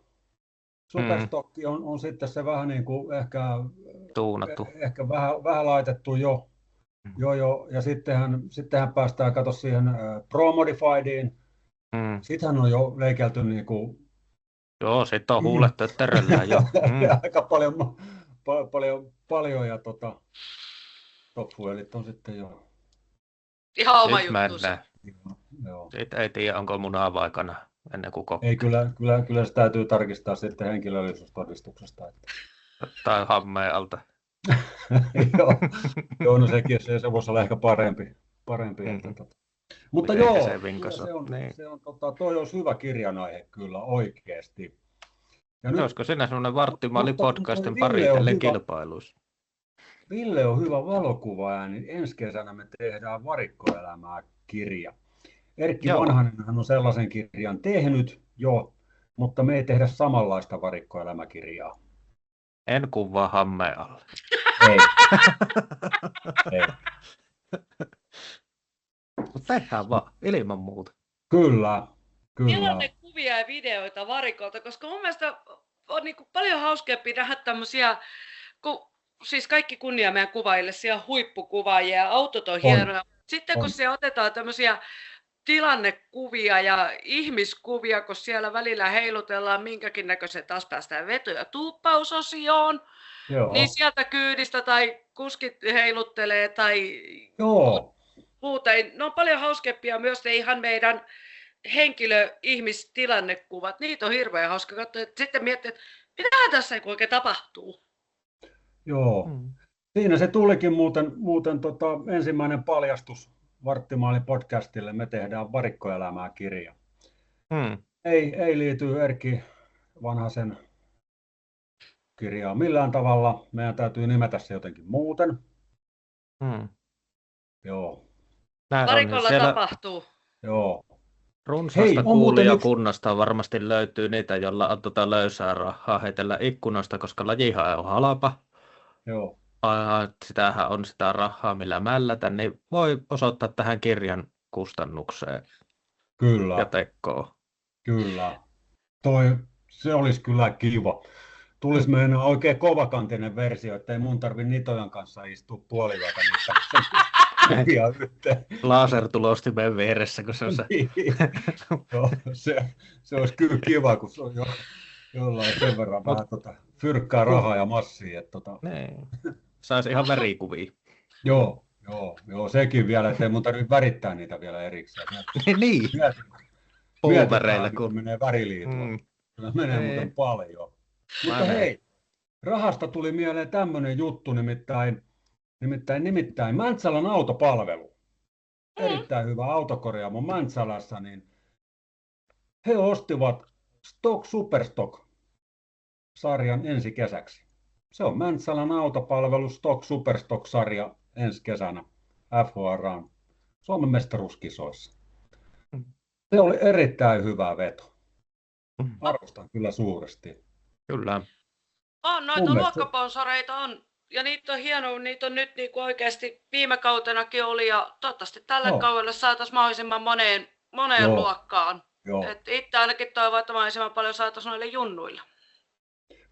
B: Superstokki on sitten se vähän niin kuin
C: tuunattu.
B: Ehkä vähän laitettu jo. Ja sittenhän päästään katso siihen Pro Modifiediin. Sittenhän on jo leikelty niinku.
C: Joo, sitten on huulet tötteröllään jo.
B: Aika paljon ja Top Fuelit on sitten jo.
A: Ihan oma juttuunsa.
C: Sitten ei tiedä, onko munaa vai kana ennen kuin kokkaa.
B: Ei, kyllä se täytyy tarkistaa sitten henkilöllisyystodistuksesta.
C: Tai hammeen alta.
B: Joo, no se voisi olla ehkä parempi. Mutta joo, toi olisi hyvä kirjanaihe kyllä oikeasti.
C: Olisiko siinä semmoinen Varttimaali podcastin paritellen kilpailuissa?
B: Ville on hyvä valokuvaaja, niin ensi kesänä me tehdään varikkoelämää -kirja. Erkki Vanhanenhan on sellaisen kirjan tehnyt jo, mutta me ei tehdä samanlaista varikkoelämäkirjaa.
C: En kuvaa hammeen alle.
B: Ei.
C: Tehdään vaan, ilman muuta.
B: Kyllä.
A: Tilannekuvia ja videoita varikolta, koska mun mielestä on niin kuin paljon hauskempi nähdä tämmöisiä, siis kaikki kunnia meidän kuvaajille, siellä huippukuvaajia ja autot on hienoja. Sitten kun se otetaan tämmöisiä tilannekuvia ja ihmiskuvia, kun siellä välillä heilutellaan minkäkin näköisen, taas päästään veto- ja tuuppausosioon, niin sieltä kyydistä tai kuskit heiluttelee tai muuta. Ne on paljon hauskempia myös ne ihan meidän henkilö-ihmistilannekuvat. Niitä on hirveän hauska katsoa. Sitten miettiä, että mitähän tässä oikein tapahtuu.
B: Joo. Siinä se tulikin muuten ensimmäinen paljastus Varttimaali podcastille. Me tehdään varikkoelämää -kirja. Ei liity Erkki Vanhasen kirjaan millään tavalla. Meidän täytyy nimetä se jotenkin muuten. Joo.
A: Varikolla tapahtuu.
B: Joo.
C: Runsaasta kuulijakunnasta varmasti löytyy niitä, joilla on löysää rahaa heitellä ikkunoista, koska lajihan on halpa.
B: Joo.
C: Sitähän on sitä rahaa, millä mällätä, niin voi osoittaa tähän kirjan kustannukseen.
B: Kyllä.
C: Ja tekoon.
B: Kyllä. Se olisi kyllä kiva. Tulisi meidän oikein kovakantinen versio, ettei mun tarvi Nitojan kanssa istua puolivältä niitä yhteen.
C: Lasertulostimen vieressä, kun se on se.
B: Se olisi kyllä kiva, kun se on jollain sen verran vähän fyrkkää rahaa ja massia.
C: Niin. Saisi ihan värikuvia.
B: Joo, sekin vielä, ettei mun tarvitse värittää niitä vielä erikseen.
C: Niin.
B: Puuväreillä, kun menee väriliitoon. Kyllä menee muuten paljon. Mutta hei, rahasta tuli mieleen tämmöinen juttu, nimittäin Mäntsälän autopalvelu. Erittäin hyvä autokorjaamo Mäntsälässä, niin he ostivat Stock Superstock-sarjan ensi kesäksi. Se on Mäntsälän autopalvelu Stock Superstock-sarja ensi kesänä FHR:n Suomen mestaruuskisoissa. Se oli erittäin hyvä veto. Arvostan kyllä suuresti.
C: Kyllä.
A: On, noita luokkaponsoreita on. Ja niitä on hienoa, niitä on nyt niin kuin oikeasti viime kautenakin oli ja toivottavasti tällä kaudella saataisiin mahdollisimman moneen luokkaan. Et itse ainakin toivon, että mahdollisimman paljon saataisiin noille junnuille.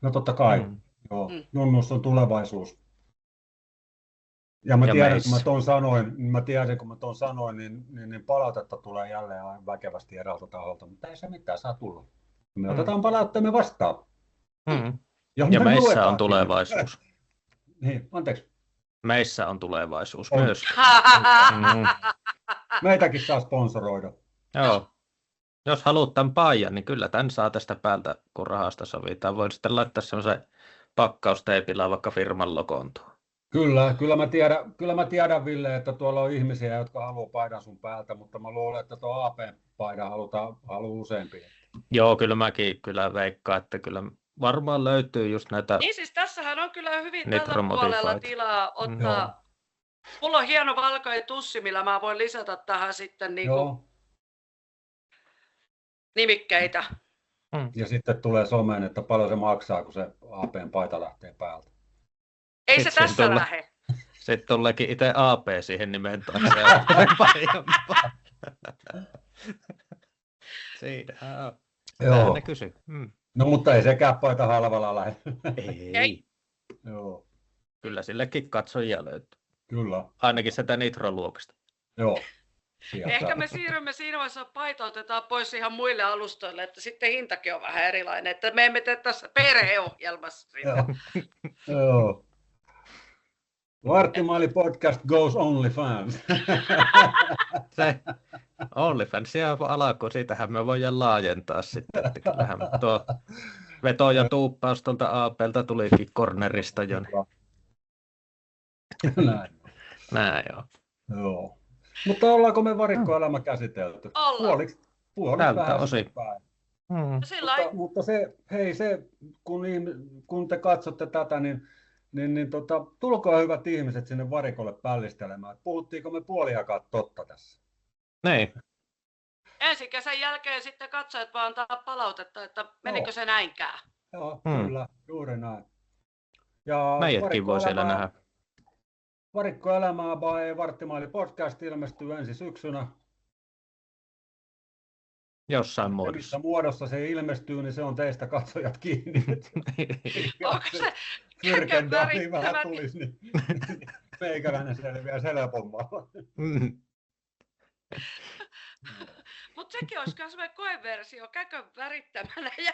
B: No totta kai. Junnussa on tulevaisuus. Ja mä tiedän, kun mä ton sanoin, niin palautetta tulee jälleen väkevästi eräältä taholta, mutta ei se mitään, saa tulla. Me otetaan palautteemme vastaan.
C: Ja meissä on tulevaisuus.
B: Niin, anteeksi.
C: Meissä on tulevaisuus
B: On.
C: myös.
B: Meitäkin saa sponsoroida.
C: Joo. Jos haluat tämän paijan, niin kyllä tämän saa tästä päältä, kun rahasta sovitaan. Voin sitten laittaa semmoisen pakkausteipillä vaikka firman logoon tuohon.
B: Kyllä mä tiedän, Ville, että tuolla on ihmisiä, jotka haluaa paidan sun päältä, mutta mä luulen, että tuo AP-paidan haluaa useampia.
C: Joo, kyllä mäkin veikkaan, että kyllä varmaan löytyy just näitä
A: Niin siis tässähän on kyllä hyvin
C: Nitro
A: tällä puolella
C: Modified.
A: tilaa ottaa. Mulla on hieno valkoinen tussi, millä mä voin lisätä tähän sitten niinku nimikkeitä.
B: Ja sitten tulee someen, että paljon se maksaa, kun se APn paita lähtee päältä.
A: Ei se
C: Sitten
A: tässä lähde.
C: Sitten tuleekin itse AP siihen nimen taakse. Siinähän on.
B: Joo.
C: Ne kysy.
B: No mutta ei sekään paita halvalla lähde.
C: Ei.
B: Joo.
C: Kyllä sillekin katsojia löytyy.
B: Kyllä.
C: Ainakin sitä Nitro-luokasta.
B: Joo.
A: Ehkä me siirrymme siinä vaiheessa, paita otetaan pois ihan muille alustoille, että sitten hintakin on vähän erilainen, että me emme tee tässä perheohjelmassa sitä.
B: Joo. Varttimaali podcast goes OnlyFans.
C: Se OnlyFansia alkoi, siitähän me voidaan laajentaa sitten. Että kyllähän tuo veto ja tuuppaus tuolta AP:lta tulikin cornerista jo. Näin joo.
B: Joo. Mutta ollaanko me varikkoelämä käsitelty?
A: Ollaan.
B: Puoliksi
C: Tältä
B: vähän
C: osin.
B: päin.
A: Mutta
B: Kun te katsotte tätä, niin tulkaa hyvät ihmiset sinne varikolle pällistelemään. Puhuttiinko me puoliakaan totta tässä?
C: Niin.
A: ensi kesän jälkeen sitten katsojat vaan antaa palautetta, että menikö se näinkään.
B: Joo, kyllä, juuri näin. Ja
C: Meidätkin voi siellä nähdä.
B: Varikkoelämää by Varttimaali podcast ilmestyy ensi syksynä.
C: Jossain muodossa.
B: Missä muodossa se ilmestyy, niin se on teistä katsojat kiinni.
A: Onko se
B: Kyrken
A: värittämä?
B: vähän tulisi, niin meikäläinen selviää helpommalla.
A: Mutta sekin olisi myös semmoinen koeversio, käkön värittämänä. Ja...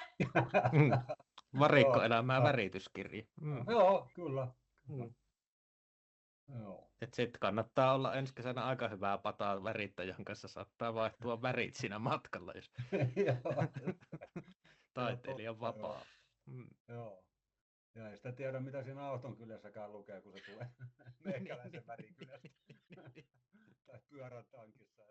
C: Varikkoelämää värityskirja.
B: Joo, kyllä. Joo.
C: Sitten kannattaa olla ensi kesänä aika hyvää pataa värittäjän kanssa, saattaa vaihtua värit siinä matkalla, jos taiteilijan vapaa.
B: Joo. Ja ei sitä tiedä, mitä siinä auton kyljessäkään lukee, kun se tulee meikäläisen värikyljästä tai pyörän tankissa.